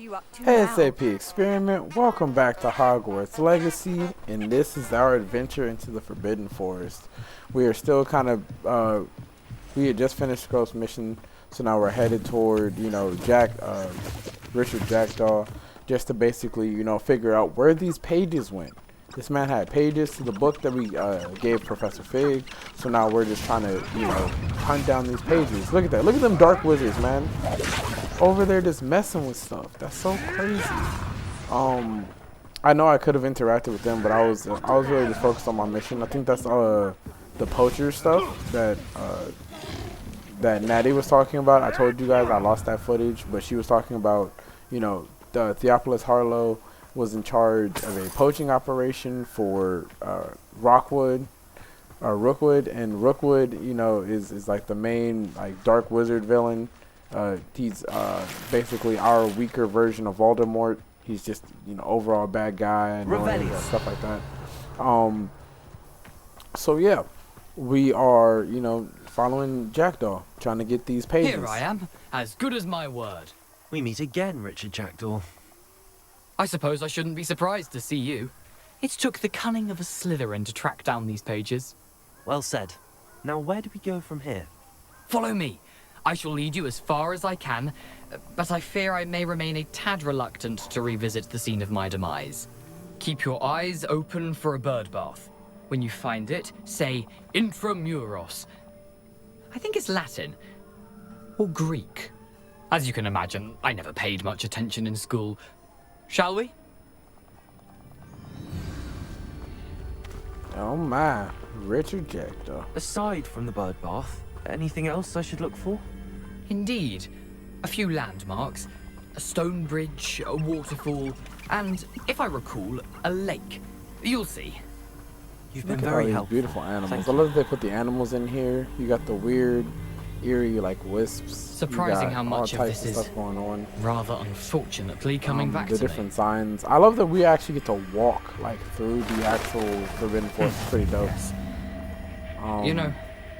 you up to Hey now? SAP Experiment, welcome back to Hogwarts Legacy, and this is our adventure into the Forbidden Forest. We are still kind of, we had just finished Scrope's mission, so now we're headed toward, Richard Jackdaw, just to basically, figure out where these pages went. This man had pages to the book that we gave Professor Fig, so now we're just trying to, hunt down these pages. Look at that, look at them dark wizards, man. Over there just messing with stuff. That's so crazy. I know I could have interacted with them, but I was really just focused on my mission. I think that's the poacher stuff that Natty was talking about. I told you guys I lost that footage, but she was talking about, the Theophilus Harlow was in charge of a poaching operation for Rookwood, and Rookwood, is like the main dark wizard villain. He's basically our weaker version of Voldemort. He's just overall bad guy and stuff like that. So yeah, we are following Jackdaw, trying to get these pages. Here I am, as good as my word. We meet again, Richard Jackdaw. I suppose I shouldn't be surprised to see you. It took the cunning of a Slytherin to track down these pages. Well said. Now where do we go from here? Follow me. I shall lead you as far as I can, but I fear I may remain a tad reluctant to revisit the scene of my demise. Keep your eyes open for a bird bath. When you find it, say intramuros. I think it's Latin. Or Greek. As you can imagine, I never paid much attention in school. Shall we? Oh my, Richard Jackdaw. Aside from the bird bath, anything else I should look for? Indeed. A few landmarks, a stone bridge, a waterfall, and, if I recall, a lake. You'll see. You've Look been at all very these helpful. beautiful animals. Thank I you. love that they put the animals in here. You got the weird, eerie wisps. Surprising how much of this is stuff going on. rather unfortunately coming back the to me. different signs. I love that we actually get to walk through the actual Forbidden Forest. It's pretty dope.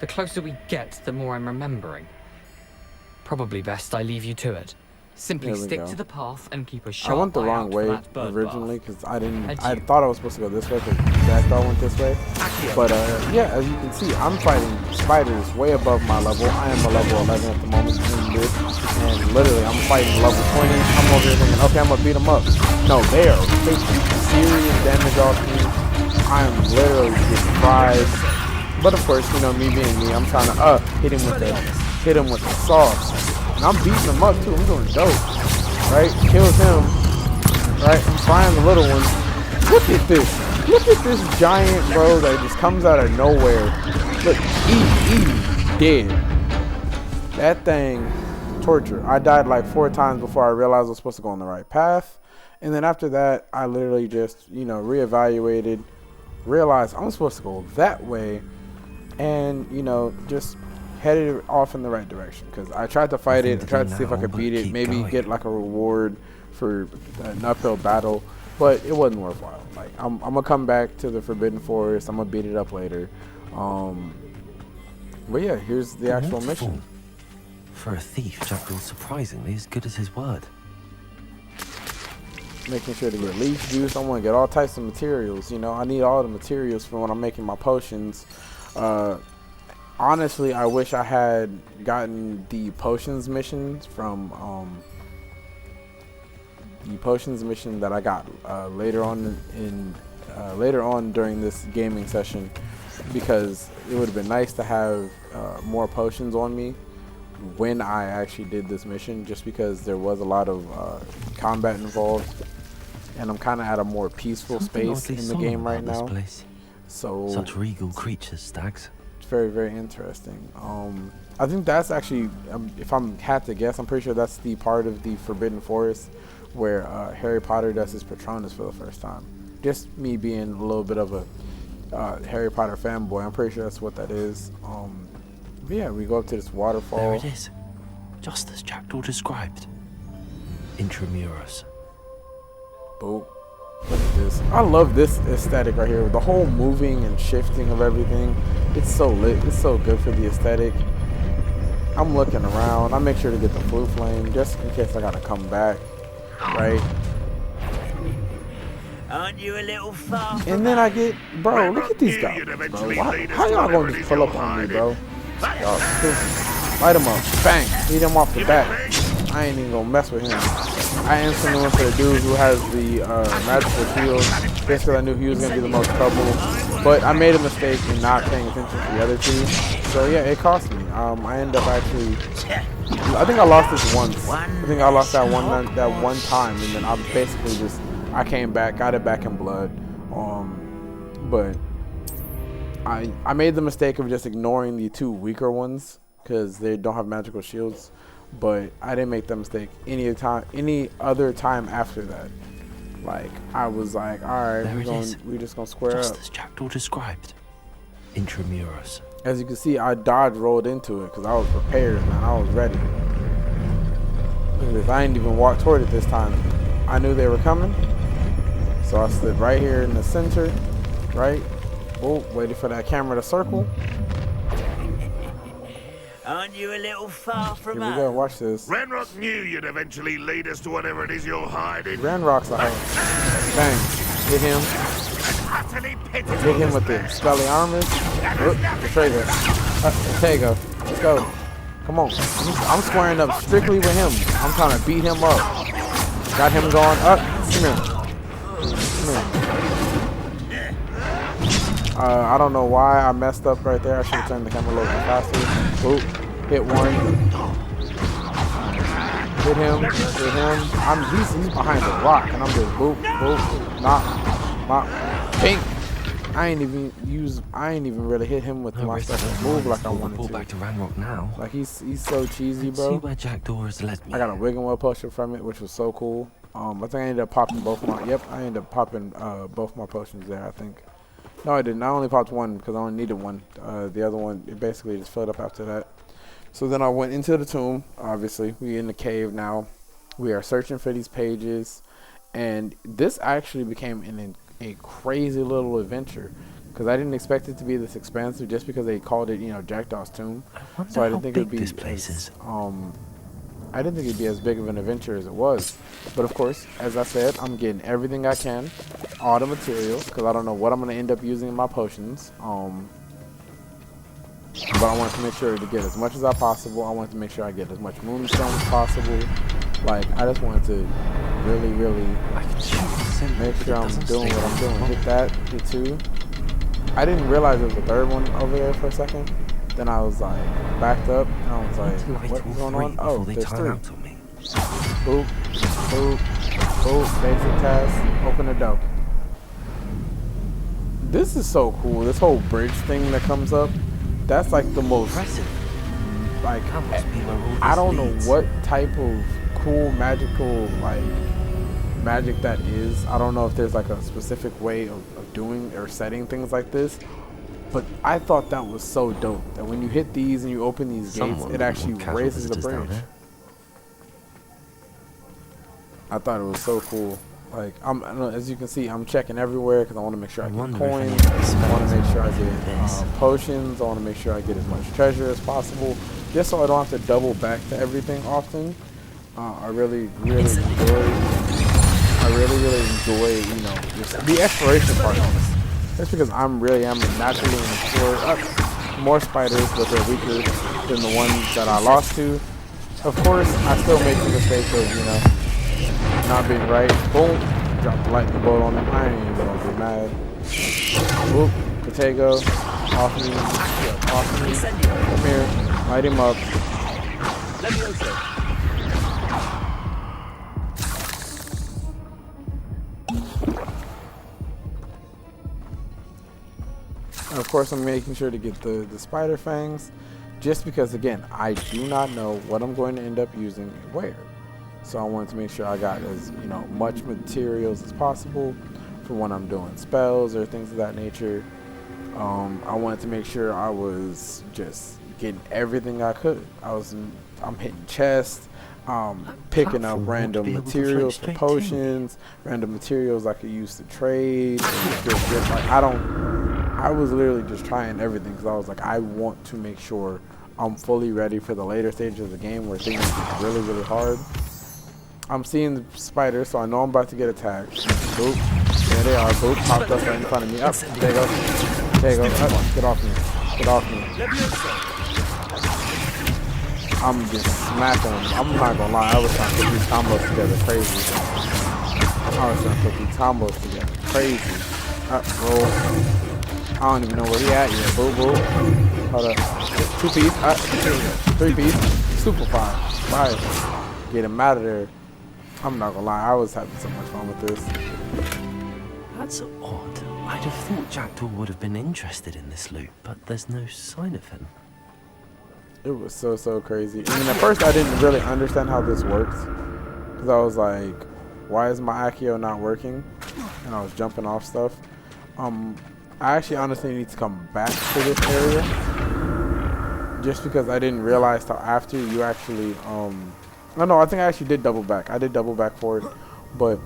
The closer we get, the more I'm remembering. Probably best I leave you to it. Simply There we stick go. to the path and keep a I sharp went the eye wrong out for way that bird originally bath. because I didn't. I Adieu. thought I was supposed to go this way because Jackdaw went this way. Accio. But yeah, as you can see, I'm fighting spiders way above my level. I am a level 11 at the moment in this, and literally I'm fighting level 20. I'm over here thinking, okay, I'm gonna beat them up. No, they are taking serious damage off me. I am literally getting fried. But of course, me being me, I'm trying to hit him with the sauce, and I'm beating him up too. I'm doing dope, right? Kills him, right? I'm frying the little one. Look at this giant bro that just comes out of nowhere. Look, eat, dead. That thing, torture. I died like 4 times before I realized I was supposed to go on the right path, and then after that, I literally just reevaluated, realized I'm supposed to go that way. And just headed off in the right direction because I tried to fight it. I tried to see if I could beat it, maybe get a reward for an uphill battle, but it wasn't worthwhile. I'm gonna come back to the Forbidden Forest. I'm gonna beat it up later. But yeah, here's the actual mission. For a thief, Jackdaw's surprisingly as good as his word. Making sure to get leaf juice. I want to get all types of materials. I need all the materials for when I'm making my potions. Honestly, I wish I had gotten the potions missions from the potions mission that I got later on during this gaming session, because it would have been nice to have more potions on me when I actually did this mission, just because there was a lot of combat involved, and I'm kind of at a more peaceful space in the game right now. So such regal creatures, stags. It's very, very interesting. I think that's actually, if I'm had to guess, I'm pretty sure that's the part of the Forbidden Forest where Harry Potter does his Patronus for the first time. Just me being a little bit of a Harry Potter fanboy, I'm pretty sure that's what that is. But yeah, we go up to this waterfall. There it is, just as Jackdaw described. Intramuros. Boop. Look at this. I love this aesthetic right here. The whole moving and shifting of everything. It's so lit. It's so good for the aesthetic. I'm looking around. I make sure to get the blue flame just in case I gotta come back. right? Aren't you a little far? And then I get, bro, look at these guys, bro. How y'all gonna just pull up on me, bro? Y'all stupid. Light him up. Bang. Hit him off the bat. I ain't even gonna mess with him. I instantly went for the dude who has the magical shield. Just because I knew he was gonna be the most trouble. But I made a mistake in not paying attention to the other two. So yeah, it cost me. I ended up actually, I think I lost this once. I think I lost that one time, and then I basically just, I came back, got it back in blood. But I made the mistake of just ignoring the two weaker ones because they don't have magical shields. But I didn't make that mistake any other time after that. Like, I was like, all right, we're just gonna square Just up. as Jackdaw described. Intramuros. As you can see, I rolled into it because I was prepared, man. I was ready. Look at this. I didn't even walk toward it this time. I knew they were coming. So I stood right here in the center, right? Oh, waiting for that camera to circle. Aren't you a little far from Here we go, watch this. Ranrock knew you'd eventually lead us to whatever it is you're hiding. Ranrock's a house. Bang. Hit him. Utterly pitiful. Hit him with the Scully armor. Betray that. There you go. Let's go. Come on. I'm squaring up strictly with him. I'm trying to beat him up. Got him going up. Come here. Come here. I don't know why I messed up right there. I should have turned the camera a little bit faster. Oop. Hit one. Hit him. Hit him. He's behind the rock, and I'm just boop, boop, knock, pink. I ain't even really hit him with my stuff move like I wanted to. Back to Ranrock now. Like he's so cheesy, bro. See where Jackdaw has led me. I got a Wiggle Well potion from it, which was so cool. I think I ended up popping both my. Yep, I ended up popping both my potions there. I think. No, I didn't. I only popped one because I only needed one. The other one, it basically just filled up after that. So then I went into the tomb. Obviously, we in the cave now. We are searching for these pages, and this actually became a crazy little adventure because I didn't expect it to be this expansive just because they called it, Jackdaw's tomb. So I didn't think it'd be this place is. I didn't think it'd be as big of an adventure as it was. But of course, as I said, I'm getting everything I can, all the materials, because I don't know what I'm going to end up using in my potions. But I wanted to make sure to get as much as I possible. I wanted to make sure I get as much moonstone as possible. Like, I just wanted to really, really make sure I'm doing what I'm doing. Hit that, hit two. I didn't realize there was a third one over there for a second. Then I was like, backed up, and I was like, what's going on? Oh, there's three. Boop, boop, boop, basic task, open the door. This is so cool. This whole bridge thing that comes up, that's like the most, like, I don't know what type of cool magical, like, magic that is. I don't know if there's like a specific way of doing or setting things like this. But I thought that was so dope that when you hit these and you open these gates, it actually raises the bridge. I thought it was so cool. Like, as you can see, I'm checking everywhere because I want to make sure I get coins. I want to make sure I get potions. I want to make sure I get as much treasure as possible, just so I don't have to double back to everything often. I really enjoy, just the exploration part of this. That's because I am naturally an explorer. More spiders, but they're weaker than the ones that I lost to. Of course, I still make the mistake of, not being right. Boom. Drop the lightning bolt on them. I ain't even gonna be mad. Whoop. Potato. Off me. Off me. Come here. Light him up. Of course, I'm making sure to get the spider fangs, just because, again, I do not know what I'm going to end up using and where. So I wanted to make sure I got as much materials as possible for when I'm doing spells or things of that nature. I wanted to make sure I was just getting everything I could. I'm hitting chests, picking up random materials for potions, random materials I could use to trade. I was literally just trying everything because I was like, I want to make sure I'm fully ready for the later stages of the game where things get really, really hard. I'm seeing the spiders, so I know I'm about to get attacked. Boop. There they are. Boop. Popped up right in front of me. Up. There you go. There you go. Up. Get off me. Get off me. I'm just smacking them. I'm not gonna lie. I was trying to put these combos together crazy. I was trying to put these combos together crazy. Up. Roll. I don't even know where he at yet. Boop. Boop. Hold up. 2-piece. Up. 3-piece. Super 5. Get him out of there. I'm not gonna lie, I was having so much fun with this. That's odd. I'd have thought Jackdaw would have been interested in this loot, but there's no sign of him. It was so crazy. I mean, at first I didn't really understand how this works. Because I was like, why is my Accio not working? And I was jumping off stuff. I actually honestly need to come back to this area. Just because I didn't realize till after you actually, no, I think I actually did double back. I did double back for it, but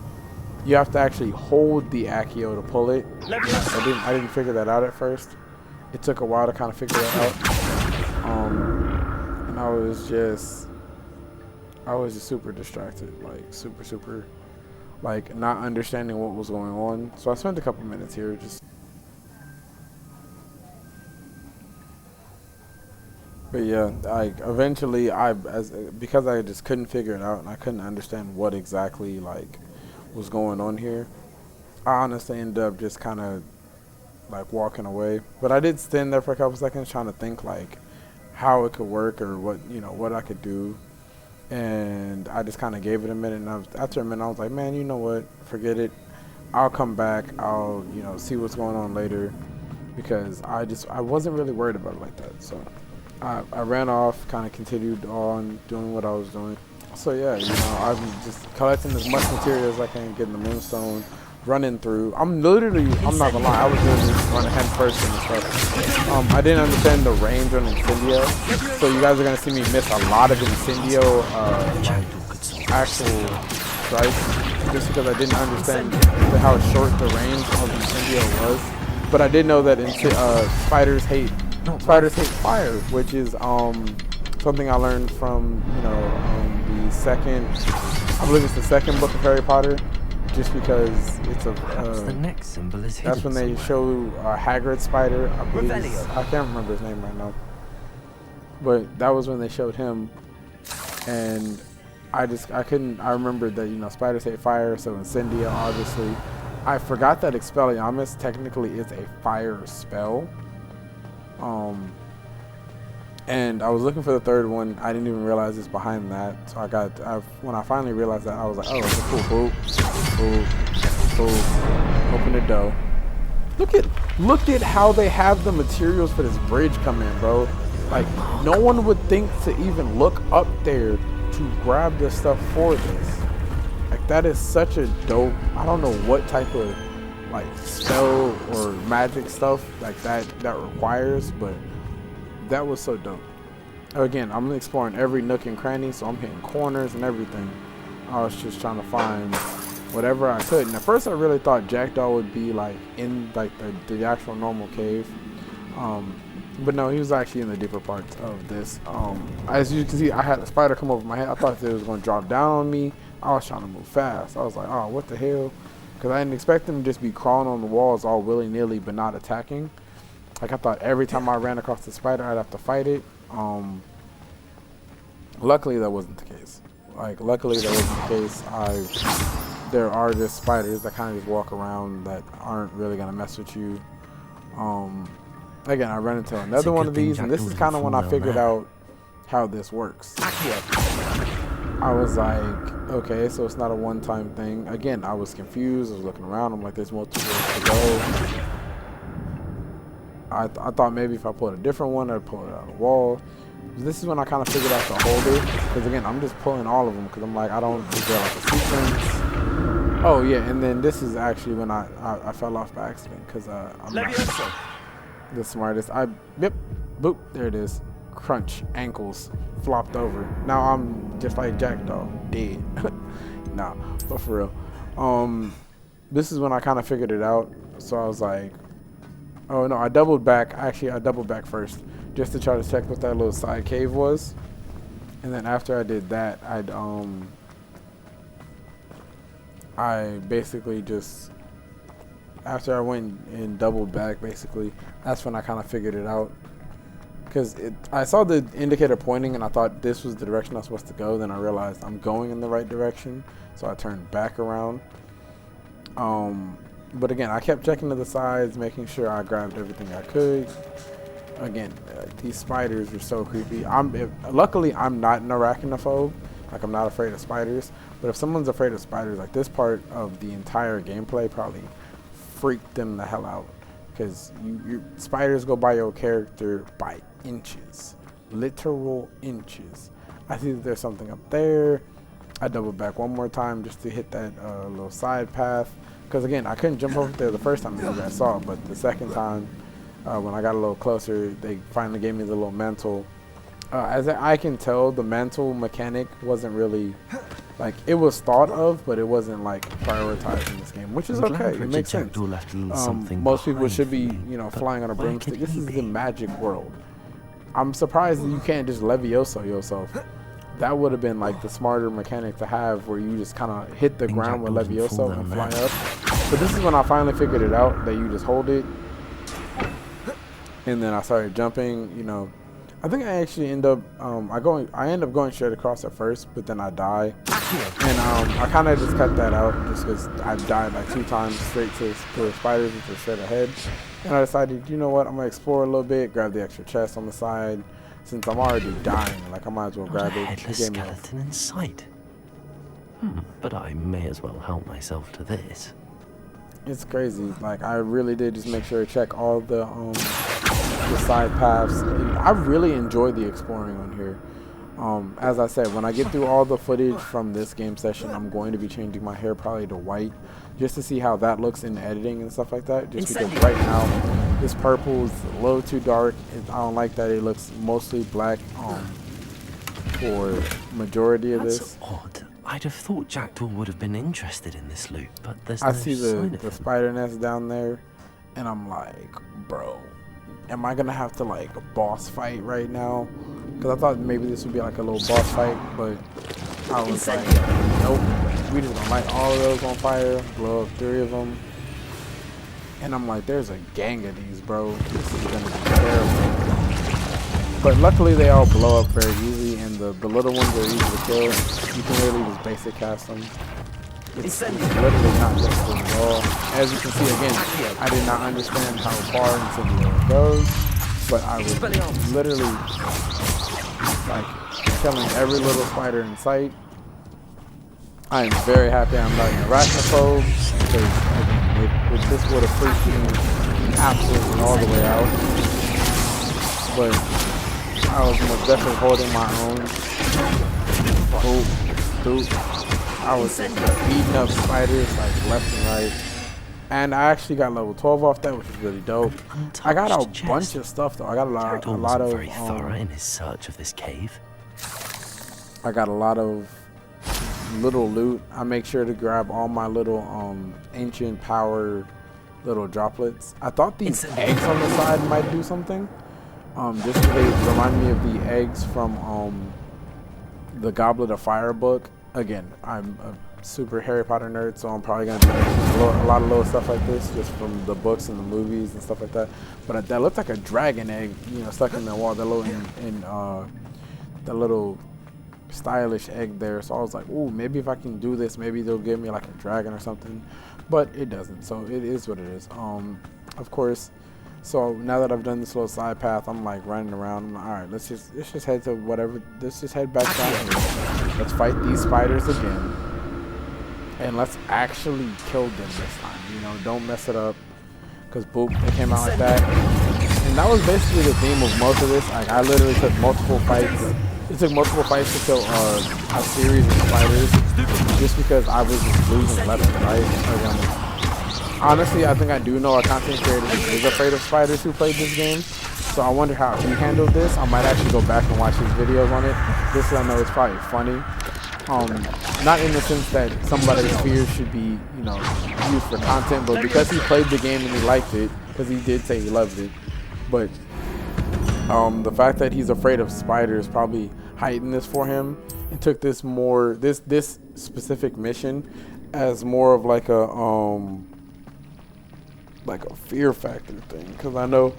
you have to actually hold the Accio to pull it. I didn't figure that out at first. It took a while to kind of figure that out. And I was just super distracted, like super, like not understanding what was going on. So I spent a couple minutes here just. But yeah, like eventually because I just couldn't figure it out and I couldn't understand what exactly like was going on here, I honestly ended up just kind of like walking away. But I did stand there for a couple seconds trying to think like how it could work or what I could do. And I just kind of gave it a minute, and after a minute I was like, man, you know what, forget it. I'll come back. I'll see what's going on later, because I wasn't really worried about it like that. So I ran off, kind of continued on doing what I was doing. So yeah, I'm just collecting as much material as I can, getting the moonstone, running through. I'm not gonna lie, I was literally running head first and stuff. I didn't understand the range on Incendio, so you guys are gonna see me miss a lot of Incendio actual strikes, just because I didn't understand how short the range of Incendio was. But I did know that spiders hate fire, which is something I learned from the second, I believe it's the second book of Harry Potter, just because it's the next symbol is hidden that's when they show Hagrid's spider. I believe I can't remember his name right now, but that was when they showed him, and I remembered that spiders hate fire, so Incendio obviously. I forgot that Expelliarmus technically is a fire spell. And I was looking for the third one. I didn't even realize it's behind that. So when I finally realized that, I was like, oh, it's a cool. Boop. Open the door. Look at how they have the materials for this bridge come in, bro. Like, no one would think to even look up there to grab the stuff for this. Like, that is such a dope, I don't know what type of like spell or magic stuff like that requires, but that was so dope. Again, I'm exploring every nook and cranny, so I'm hitting corners and everything. I was just trying to find whatever I could. And at first I really thought Jackdaw would be like in like the actual normal cave, but no, he was actually in the deeper parts of this. As you can see, I had a spider come over my head. I thought it was going to drop down on me. I was trying to move fast. I was like, oh, what the hell? Because I didn't expect them to just be crawling on the walls all willy-nilly but not attacking. Like, I thought every time I ran across the spider, I'd have to fight it. Luckily, that wasn't the case. There are just spiders that kind of just walk around that aren't really going to mess with you. Again, I ran into another one of these, and this is kind of when I figured out how this works. I was like, okay, so it's not a one-time thing. Again, I was confused. I was looking around. I'm like, there's multiple ways to go. I thought maybe if I pulled a different one, I'd pull it out of the wall. This is when I kind of figured out to hold it. Because again, I'm just pulling all of them because I'm like, is there like a sequence? Oh yeah, and then this is actually when I fell off by accident because I'm not the smartest. Yep, boop, there it is. Crunch, ankles, flopped over. Now I'm just like Jackdaw, dead. Nah, but for real. This is when I kind of figured it out. So I was like, oh no, I doubled back. Actually, I doubled back first just to try to check what that little side cave was. And then after I did that, I basically just, after I went and doubled back, basically, that's when I kind of figured it out. Because I saw the indicator pointing and I thought this was the direction I was supposed to go. Then I realized I'm going in the right direction. So I turned back around. But again, I kept checking to the sides, making sure I grabbed everything I could. Again, these spiders are so creepy. Luckily, I'm not an arachnophobe. Like, I'm not afraid of spiders. But if someone's afraid of spiders, like, this part of the entire gameplay probably freaked them the hell out. Because spiders go by your character by inches. Literal inches. I see that there's something up there. I doubled back one more time just to hit that little side path. Because, again, I couldn't jump over there the first time you guys saw it. But the second time, when I got a little closer, they finally gave me the little mantle. As I can tell, the mantle mechanic wasn't really, like, it was thought of, but it wasn't, like, prioritized in this game, which is okay. It makes sense. Most people should be, you know, flying on a broomstick. This is the magic world. I'm surprised that you can't just Levioso yourself. That would have been, like, the smarter mechanic to have, where you just kind of hit the ground with Levioso and fly up. But this is when I finally figured it out, that you just hold it. And then I started jumping, you know. I think I actually end up going straight across at first, but then I die. And I kind of just cut that out just because I died like 2 times straight to the spiders, which were straight ahead. And I decided, you know what, I'm going to explore a little bit, grab the extra chest on the side. Since I'm already dying, like, I might as well grab it. Headless skeleton in sight. But I may as well help myself to this. It's crazy. Like, I really did just make sure to check all the side paths. I really enjoy the exploring on here. As I said, when I get through all the footage from this game session, I'm going to be changing my hair probably to white, just to see how that looks in editing and stuff like that. Just because right now, this purple is a little too dark. I don't like that it looks mostly black for majority of this. That's odd. I'd have thought Jackdaw would have been interested in this loot, but there's no I see sign of the him. spider nest down there, and I'm like, bro, am I gonna have to, like, boss fight right now? Because I thought maybe this would be like a little boss fight, but I was like, nope, we just gonna light all of those on fire, blow up 3 of them. And I'm like, there's a gang of these, bro. This is gonna be terrible. But luckily they all blow up very easily, and the little ones are easy to kill. You can literally just basic cast them. It's literally not difficult at all. As you can see, again, I did not understand how far incendiary goes, but I was literally, like, killing every little spider in sight. I am very happy I'm not an arachnophobe, because if this would have freaked me absolutely all the way out. But I was most definitely holding my own. I was beating up spiders like left and right. And I actually got level 12 off that, which is really dope. I got a bunch of stuff though. I got a lot of very thorough in his search of this cave. I got a lot of little loot. I make sure to grab all my little ancient power little droplets. I thought these eggs on the side might do something. Just because they remind me of the eggs from the Goblet of Fire book. Again, I'm a super Harry Potter nerd, so I'm probably going to do a lot of little stuff like this just from the books and the movies and stuff like that. But that looked like a dragon egg, you know, stuck in the wall. The little stylish egg there. So I was like, ooh, maybe if I can do this, maybe they'll give me like a dragon or something. But it doesn't, so it is what it is. Of course. So now that I've done this little side path, I'm like running around. I'm like, all right, let's just head to whatever. Let's just head back down here. Let's fight these spiders again, and let's actually kill them this time. You know, don't mess it up, because boop, they came out like that. And that was basically the theme of most of this. Like, I literally took multiple fights. It took multiple fights to kill a series of spiders, just because I was just losing left and right. Honestly, I think I do know a content creator who is afraid of spiders who played this game. So I wonder how he handled this. I might actually go back and watch his videos on it. This I know it's probably funny. Not in the sense that somebody's fears should be, you know, used for content, but because he played the game and he liked it, because he did say he loved it. But the fact that he's afraid of spiders probably heightened this for him and took this specific mission as more of like a fear factor thing, because I know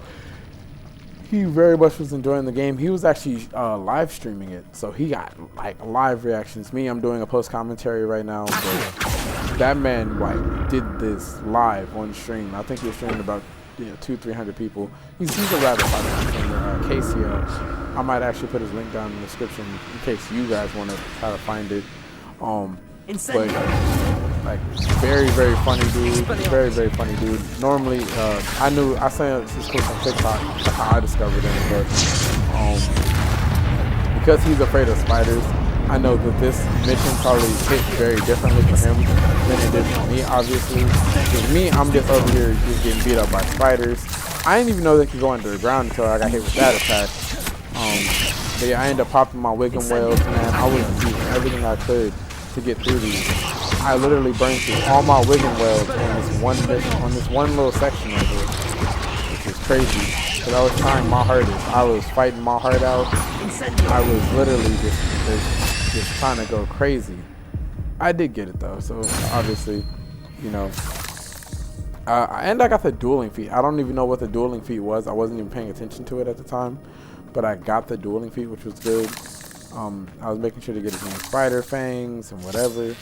he very much was enjoying the game. He was actually live streaming it, so he got like live reactions. Me, I'm doing a post commentary right now, but that man like did this live on stream. I think he was streaming about 200-300 people. He's a rather popular streamer. KCL. I might actually put his link down in the description in case you guys want to try to find it. But like very funny dude, very funny dude. Normally, I saw his clips on TikTok. That's how I discovered him. But because he's afraid of spiders, I know that this mission probably hit very differently for him than it did for me. Obviously, because me, I'm just over here just getting beat up by spiders. I didn't even know they could go under the ground until I got hit with that attack. But yeah, I ended up popping my Wiggum Whales, man. I was doing everything I could to get through these. I literally burned through all my Wiggum Whales on this one little section right here, which is crazy. Because I was trying my hardest. I was fighting my heart out. I was literally just trying to go crazy. I did get it though, so obviously, you know. And I got the dueling feat. I don't even know what the dueling feat was. I wasn't even paying attention to it at the time, but I got the dueling feat, which was good. I was making sure to get as many spider fangs and whatever.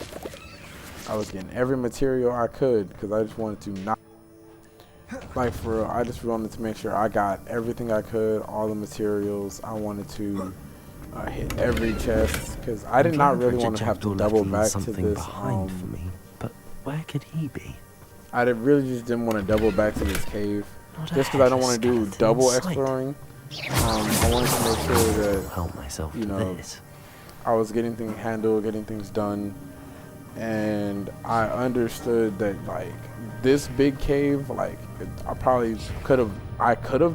I was getting every material I could because I just wanted to not, like for real, I just wanted to make sure I got everything I could, all the materials. I wanted to hit every chest because I did not really want to have to double back to this. For me, but where could he be? I really just didn't want to double back to this cave just because I don't want to do double exploring. I wanted to make sure that help myself, you know, I was getting things handled, getting things done, and I understood that like this big cave, like I probably could have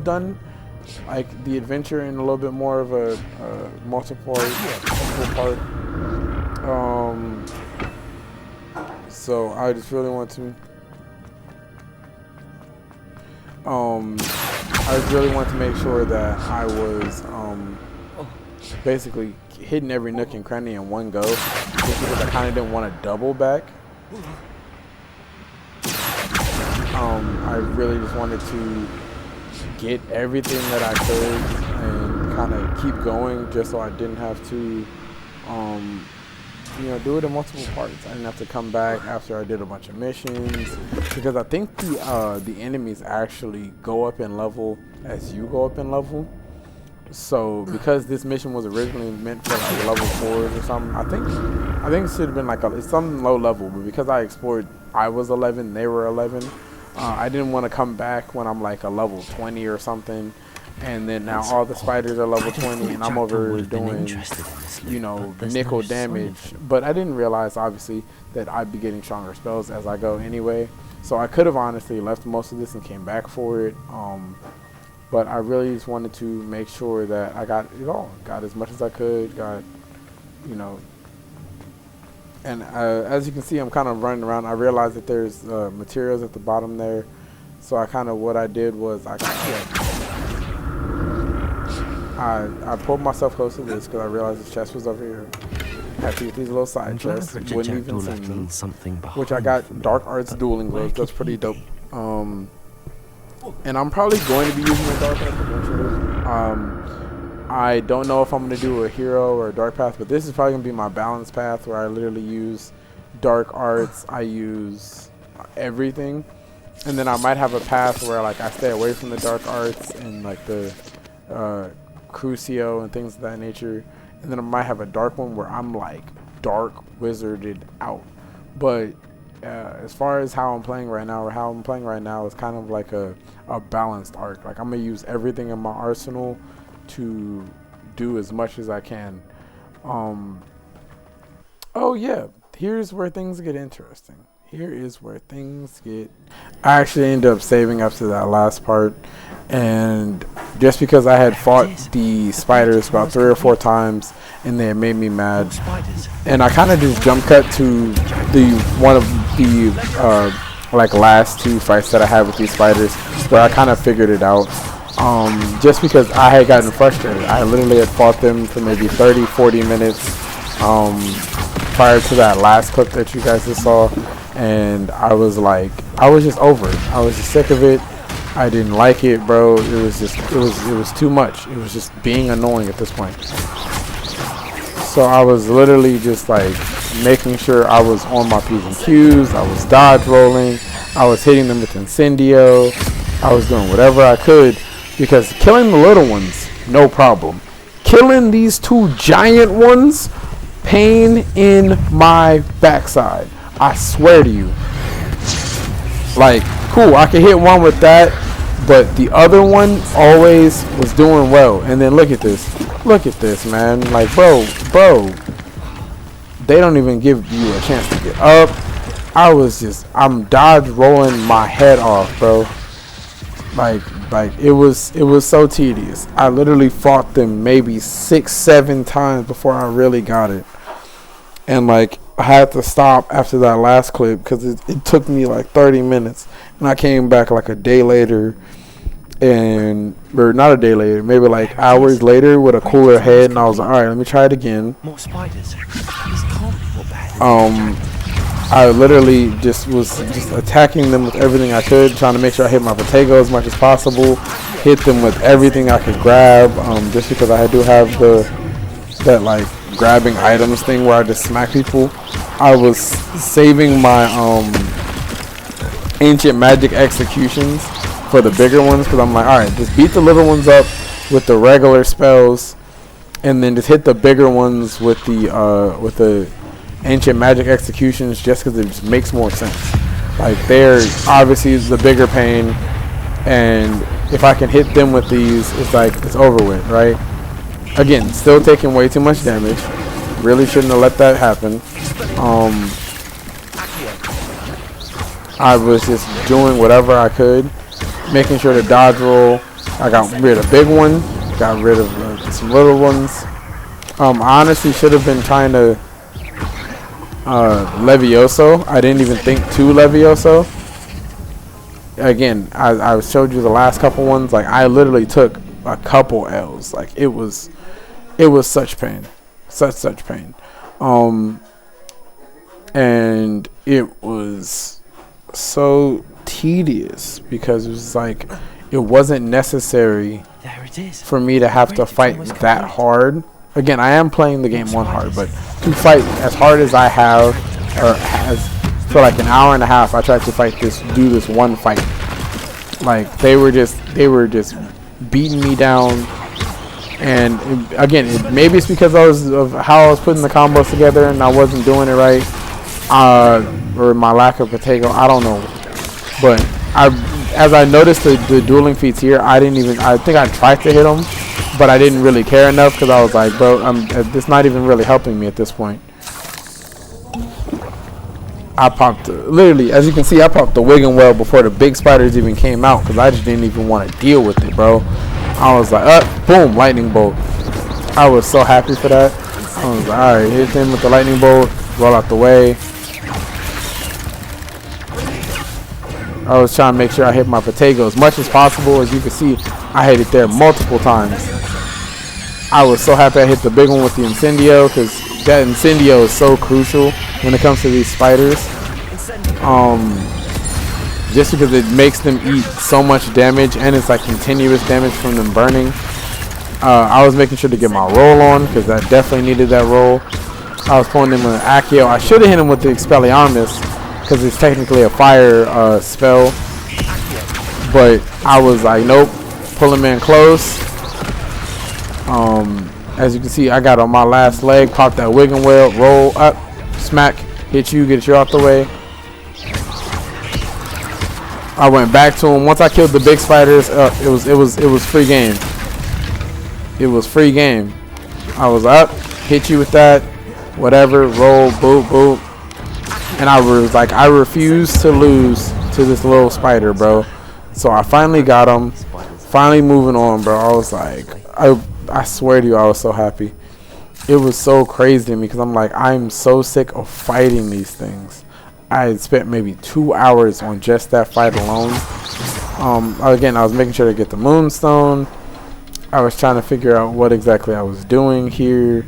done like the adventure in a little bit more of a multiple part. So I just really want to. I just really wanted to make sure that I was basically hitting every nook and cranny in one go, just because I kind of didn't want to double back. I really just wanted to get everything that I could and kind of keep going, just so I didn't have to, you know, do it in multiple parts. I didn't have to come back after I did a bunch of missions, because I think the enemies actually go up in level as you go up in level. So because this mission was originally meant for like level 4s or something, I think it should have been like it's some low level, but because I explored, I was 11, they were 11. I didn't want to come back when I'm like a level 20 or something, and then now all the spiders are level 20 and I'm over doing, you know, nickel damage. But I didn't realize obviously that I'd be getting stronger spells as I go anyway. So I could have honestly left most of this and came back for it. But I really just wanted to make sure that I got it all. Got as much as I could, got, you know. And as you can see, I'm kind of running around. I realized that there's materials at the bottom there. So what I did was I pulled myself close to this because I realized the chest was over here. Had to get these little side chests. Wouldn't even see me. Which I got Dark Arts dueling gloves. That's pretty dope. And I'm probably going to be using the Dark Arts eventually. I don't know if I'm going to do a hero or a dark path, but this is probably going to be my balance path where I literally use Dark Arts. I use everything. And then I might have a path where like I stay away from the Dark Arts and like the Crucio and things of that nature. And then I might have a dark one where I'm like dark wizarded out. But as far as how I'm playing right now, is kind of like a balanced arc. Like I'm gonna use everything in my arsenal to do as much as I can. Oh yeah, here's where things get interesting. I actually ended up saving up to that last part, and just because I had fought the spiders about 3 or 4 times and they made me mad, and I kind of just jump cut to one of the like last 2 fights that I had with these spiders, where I kind of figured it out. Just because I had gotten frustrated. I literally had fought them for maybe 30-40 minutes, prior to that last clip that you guys just saw, and I was like, I was just over it. I was just sick of it. I didn't like it, bro. It was just, it was too much. It was just being annoying at this point. So I was literally just like making sure I was on my P's and Q's. I was dodge rolling. I was hitting them with Incendio. I was doing whatever I could, because killing the little ones, no problem. Killing these two giant ones, pain in my backside. I swear to you. Like, cool, I can hit one with that, but the other one always was doing well. And then look at this. Look at this, man. Like, bro, they don't even give you a chance to get up. I'm dodge rolling my head off, bro. Like it was so tedious. I literally fought them maybe 6-7 times before I really got it. And like, I had to stop after that last clip because it took me like 30 minutes. And I came back like a day later, or not a day later, maybe like hours later with a cooler head, and I was like, alright, let me try it again. More spiders. This can't be what bad. I literally just was attacking them with everything I could, trying to make sure I hit my Protego as much as possible, hit them with everything I could grab, just because I do have that like grabbing items thing where I just smack people. I was saving my ancient magic executions for the bigger ones, because I'm like, alright, just beat the little ones up with the regular spells, and then just hit the bigger ones with the ancient magic executions, just because it just makes more sense. Like, they're obviously the bigger pain, and if I can hit them with these, it's like it's over with, right? Again, still taking way too much damage. Really shouldn't have let that happen. I was just doing whatever I could, making sure to dodge roll. I got rid of big one, got rid of some little ones. I honestly should have been trying to Levioso. I didn't even think to Levioso. Again, I showed you the last couple ones. Like, I literally took a couple L's. Like, it was such pain, such pain. And it was so tedious because it was like, it wasn't necessary There it is. for me to have to fight that hard. Again, I am playing the game one hard, but to fight as hard as I have, or as for like an hour and a half, I tried to do this one fight. Like, they were just beating me down. And again, maybe it's because of how I was putting the combos together and I wasn't doing it right, or my lack of Protego. I don't know, but as I noticed the dueling feats here, I think I tried to hit them, but I didn't really care enough because I was like, bro, it's not even really helping me at this point. I popped, literally, as you can see, I popped the Wiggin' Well before the big spiders even came out because I just didn't even want to deal with it, bro. I was like, boom, lightning bolt. I was so happy for that. I was like, alright, hit him with the lightning bolt, roll out the way. I was trying to make sure I hit my Protego as much as possible. As you can see, I hit it there multiple times. I was so happy I hit the big one with the Incendio, because that Incendio is so crucial when it comes to these spiders. Just because it makes them eat so much damage, and it's like continuous damage from them burning. I was making sure to get my roll on, because I definitely needed that roll. I was pulling him with an Accio. I should have hit him with the Expelliarmus, because it's technically a fire spell. But I was like, nope, pull him in close. As you can see, I got on my last leg, pop that Wiggin' Well, roll up, smack, hit you, get you out the way. I went back to him. Once I killed the big spiders, it was free game. It was free game. I was up, hit you with that, whatever, roll, boop, boop. And I was like, I refuse to lose to this little spider, bro. So I finally got him. Finally moving on, bro. I was like, I swear to you, I was so happy. It was so crazy to me because I'm like, I'm so sick of fighting these things. I had spent maybe 2 hours on just that fight alone. Again, I was making sure to get the Moonstone. I was trying to figure out what exactly I was doing here.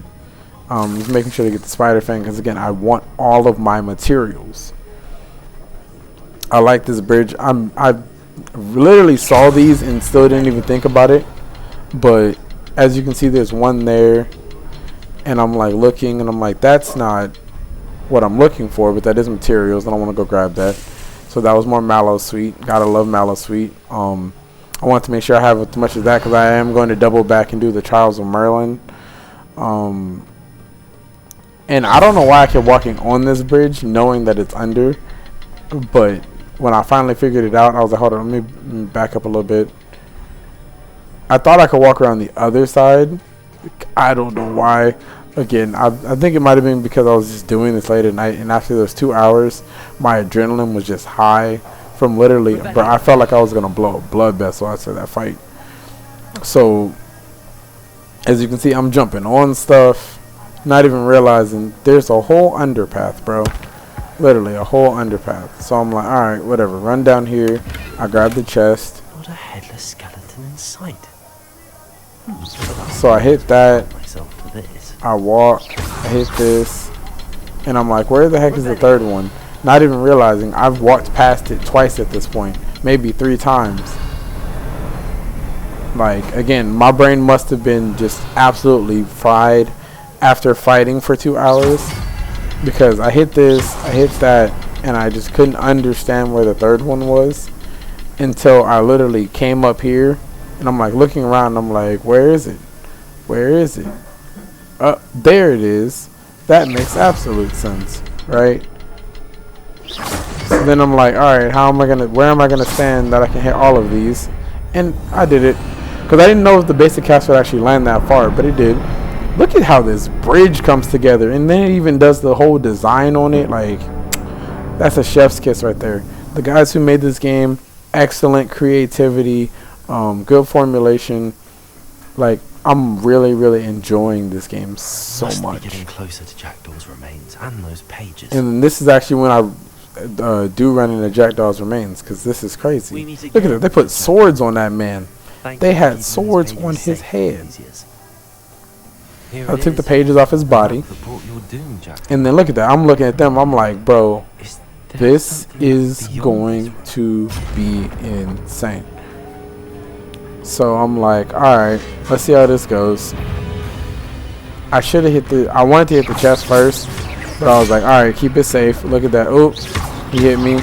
Just making sure to get the spider fang because again, I want all of my materials. I like this bridge. I literally saw these and still didn't even think about it. But as you can see, there's one there, and I'm like looking, and I'm like, that's not what I'm looking for, but that is materials, and I want to go grab that. So that was more mallow sweet. Gotta love mallow sweet. I want to make sure I have as much as that because I am going to double back and do the Trials of Merlin. And I don't know why I kept walking on this bridge knowing that it's under, but when I finally figured it out, I was like, hold on, let me back up a little bit. I thought I could walk around the other side. I don't know why. Again, I think it might have been because I was just doing this late at night, and after those 2 hours, my adrenaline was just high from literally, but I felt like I was going to blow a blood vessel after that fight. So, as you can see, I'm jumping on stuff, not even realizing there's a whole underpath, bro. Literally a whole underpath. So I'm like, alright, whatever. Run down here. I grab the chest. Not a headless skeleton in sight. So I hit that. Myself to this. I walk. I hit this. And I'm like, where the heck is the third one? Not even realizing I've walked past it twice at this point. Maybe 3 times. Like, again, my brain must have been just absolutely fried after fighting for 2 hours. Because I hit this, I hit that, and I just couldn't understand where the third one was until I literally came up here, and I'm like looking around, and I'm like, where is it? Where is it? There it is. That makes absolute sense, right? So then I'm like, alright, where am I gonna stand that I can hit all of these? And I did it. Because I didn't know if the basic cast would actually land that far, but it did. Look at how this bridge comes together, and then it even does the whole design on it. Like, that's a chef's kiss right there. The guys who made this game, excellent creativity, good formulation. Like, I'm really, really enjoying this game so much. Be getting closer to Jackdaw's remains and those pages. And this is actually when I do run into Jackdaw's remains, because this is crazy. Look at it. They put swords on that man. They had swords on his head. I took the pages off his body, and then look at that. I'm looking at them. I'm like, bro, this is going to be insane. So I'm like, alright, let's see how this goes. I should have I wanted to hit the chest first, but I was like, alright, keep it safe. Look at that. Oops, he hit me.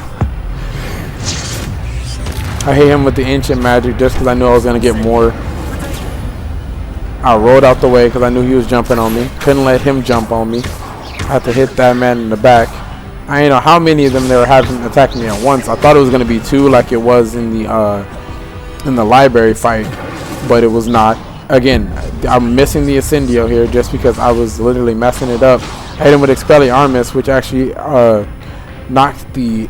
I hit him with the ancient magic just because I knew I was going to get more. I rolled out the way because I knew he was jumping on me. Couldn't let him jump on me. I had to hit that man in the back. I didn't know how many of them they were having attacking me at once. I thought it was going to be 2 like it was in the library fight, but it was not. Again, I'm missing the Incendio here just because I was literally messing it up. I hit him with Expelliarmus, which actually knocked the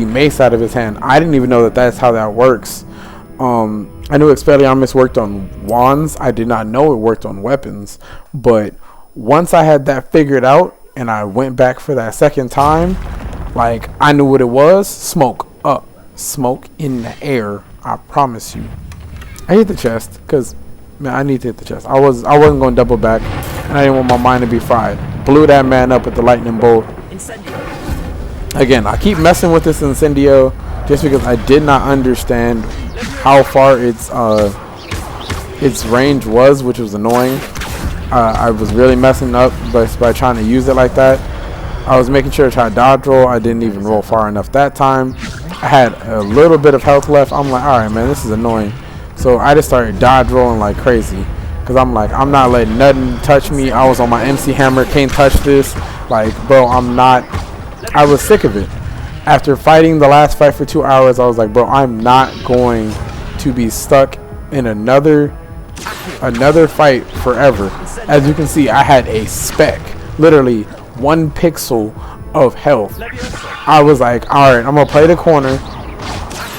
mace out of his hand. I didn't even know that that's how that works. I knew Expelliarmus worked on wands. I did not know it worked on weapons. But once I had that figured out and I went back for that second time, like, I knew what it was. Smoke up. Smoke in the air. I promise you. I hit the chest because, man, I need to hit the chest. I wasn't going to double back, and I didn't want my mind to be fried. Blew that man up with the lightning bolt. Again, I keep messing with this Incendio just because I did not understand how far its range was, which was annoying. I was really messing up by trying to use it like that. I was making sure to try to dodge roll. I didn't even roll far enough that time. I had a little bit of health left. I'm like, alright, man, this is annoying. So I just started dodge rolling like crazy. Because I'm like, I'm not letting nothing touch me. I was on my MC hammer. Can't touch this. Like, bro, I was sick of it. After fighting the last fight for 2 hours, I was like, bro, I'm not going to be stuck in another fight forever. As you can see, I had a speck, literally 1 pixel of health. I was like, alright, I'm gonna play the corner.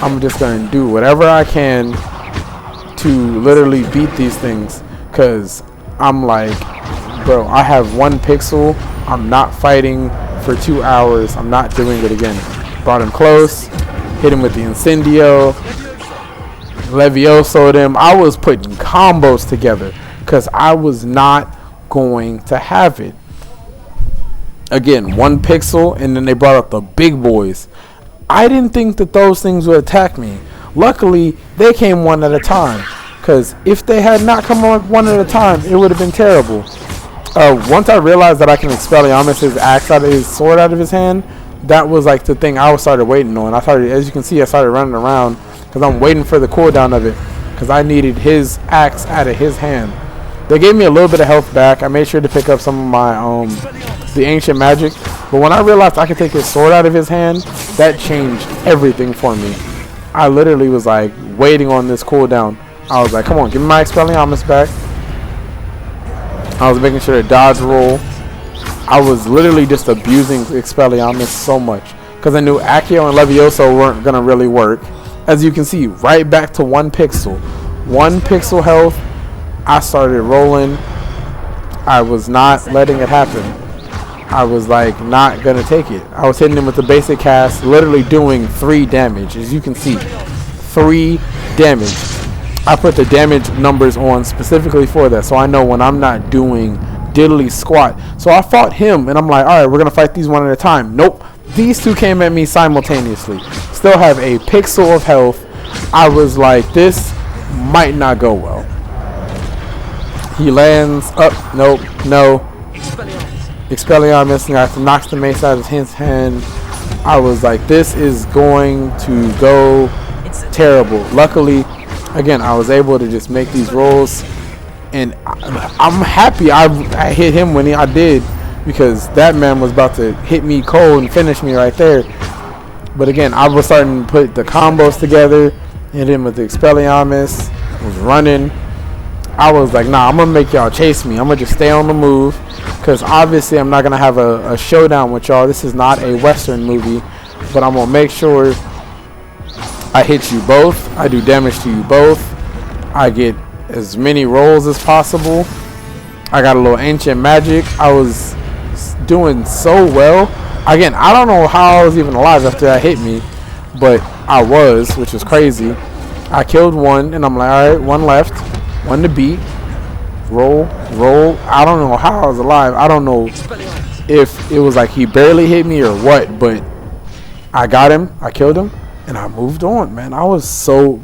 I'm just gonna do whatever I can to literally beat these things, because I'm like, bro, I have 1 pixel. I'm not fighting for 2 hours. I'm not doing it again. Brought him close, hit him with the Incendio, Levioso'd him. I was putting combos together because I was not going to have it. Again, 1 pixel, and then they brought up the big boys. I didn't think that those things would attack me. Luckily, they came one at a time. Because if they had not come on one at a time, it would have been terrible. Once I realized that I can Expelliarmus his axe out of his sword out of his hand, that was like the thing I started waiting on. I started, as you can see, I started running around because I'm waiting for the cooldown of it. Because I needed his axe out of his hand. They gave me a little bit of health back. I made sure to pick up some of my the ancient magic. But when I realized I could take his sword out of his hand, that changed everything for me. I literally was like waiting on this cooldown. I was like, come on, give me my Expelliarmus back. I was making sure to dodge roll. I was literally just abusing Expelliarmus so much. Because I knew Accio and Levioso weren't going to really work. As you can see, right back to 1 pixel. 1 pixel health. I started rolling. I was not letting it happen. I was like not going to take it. I was hitting him with the basic cast, literally doing 3 damage. As you can see, 3 damage. I put the damage numbers on specifically for that, so I know when I'm not doing diddly squat. So I fought him, and I'm like, all right, we're going to fight these one at a time. Nope. These 2 came at me simultaneously. Still have a pixel of health. I was like, this might not go well. He lands up. Nope. No. Expelliarmus knocks the mace out of his hand. I was like, this is going to go terrible. Luckily, again, I was able to just make these rolls. And I'm happy I hit him when I did. Because that man was about to hit me cold and finish me right there. But again, I was starting to put the combos together. Hit him with the Expelliarmus. Was running. I was like, nah, I'm going to make y'all chase me. I'm going to just stay on the move. Because obviously I'm not going to have a showdown with y'all. This is not a Western movie. But I'm going to make sure I hit you both. I do damage to you both. I get as many rolls as possible. I got a little ancient magic. I was doing so well. Again, I don't know how I was even alive after that hit me. But I was, which was crazy. I killed 1. And I'm like, alright, 1 left. 1 to beat. Roll. I don't know how I was alive. I don't know if it was like he barely hit me or what, but I got him. I killed him, and I moved on, man. I was so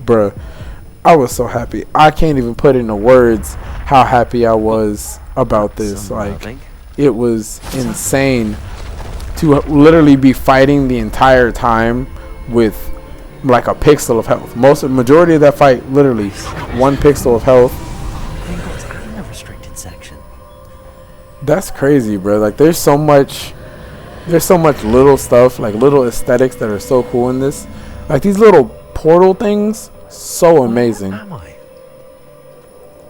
happy. I can't even put into words how happy I was about this. Like, it was insane to literally be fighting the entire time with like a pixel of health. Majority of that fight, literally 1 pixel of health. That's crazy, bro. Like, there's so much little stuff, like little aesthetics that are so cool in this. Like these little portal things, so amazing.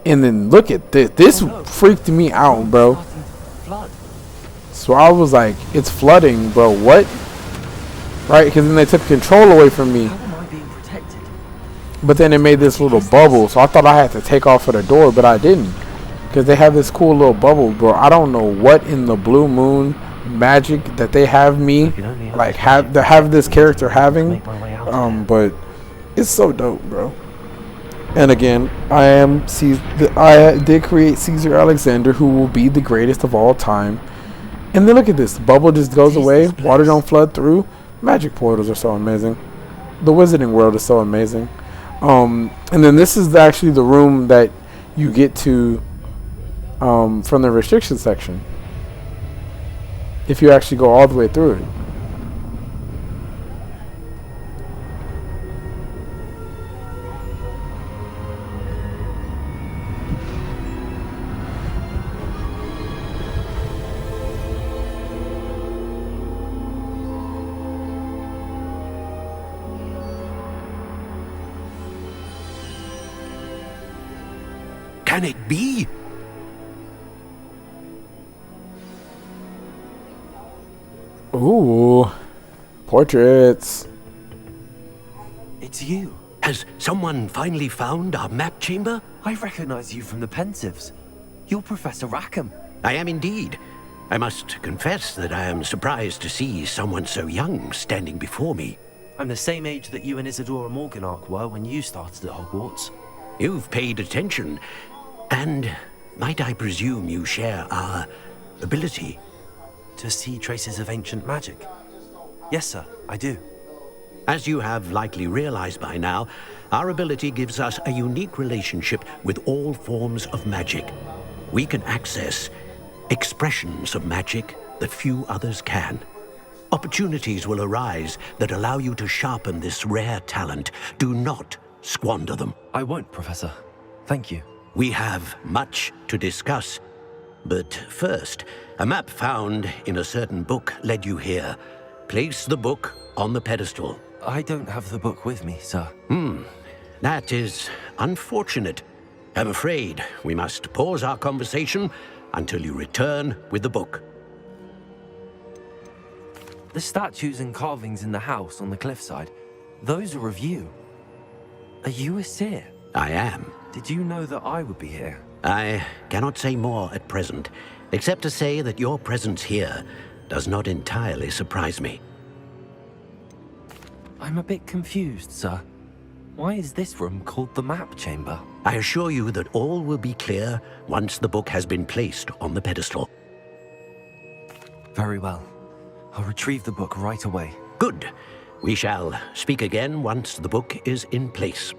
And then look at this. This freaked me out, bro. So I was like, it's flooding, bro. What? Right? Because then they took control away from me. But then it made this little bubble. So I thought I had to take off for the door, but I didn't. Because they have this cool little bubble, bro. I don't know what in the blue moon magic that they have me, like, have this character having. But it's so dope, bro. And again, I did create Caesar Alexander, who will be the greatest of all time. And then look at this. The bubble just goes away. Water don't flood through. Magic portals are so amazing. The Wizarding World is so amazing. And then this is actually the room that you get to from the restriction section. If you actually go all the way through it. Can it be? Ooh, portraits. It's you. Has someone finally found our map chamber? I recognize you from the Pensives. You're Professor Rackham. I am indeed. I must confess that I am surprised to see someone so young standing before me. I'm the same age that you and Isadora Morganach were when you started at Hogwarts. You've paid attention, and Might I presume you share our ability? To see traces of ancient magic? Yes, sir, I do. As you have likely realized by now, our ability gives us a unique relationship with all forms of magic. We can access expressions of magic that few others can. Opportunities will arise that allow you to sharpen this rare talent. Do not squander them. I won't, Professor. Thank you. We have much to discuss. But first, a map found in a certain book led you here. Place the book on the pedestal. I don't have the book with me, sir. That is unfortunate. I'm afraid we must pause our conversation until you return with the book. The statues and carvings in the house on the cliffside, those are of you. Are you a seer? I am. Did you know that I would be here? I cannot say more at present, except to say that your presence here does not entirely surprise me. I'm a bit confused, sir. Why is this room called the map chamber? I assure you that all will be clear once the book has been placed on the pedestal. Very well. I'll retrieve the book right away. Good. We shall speak again once the book is in place.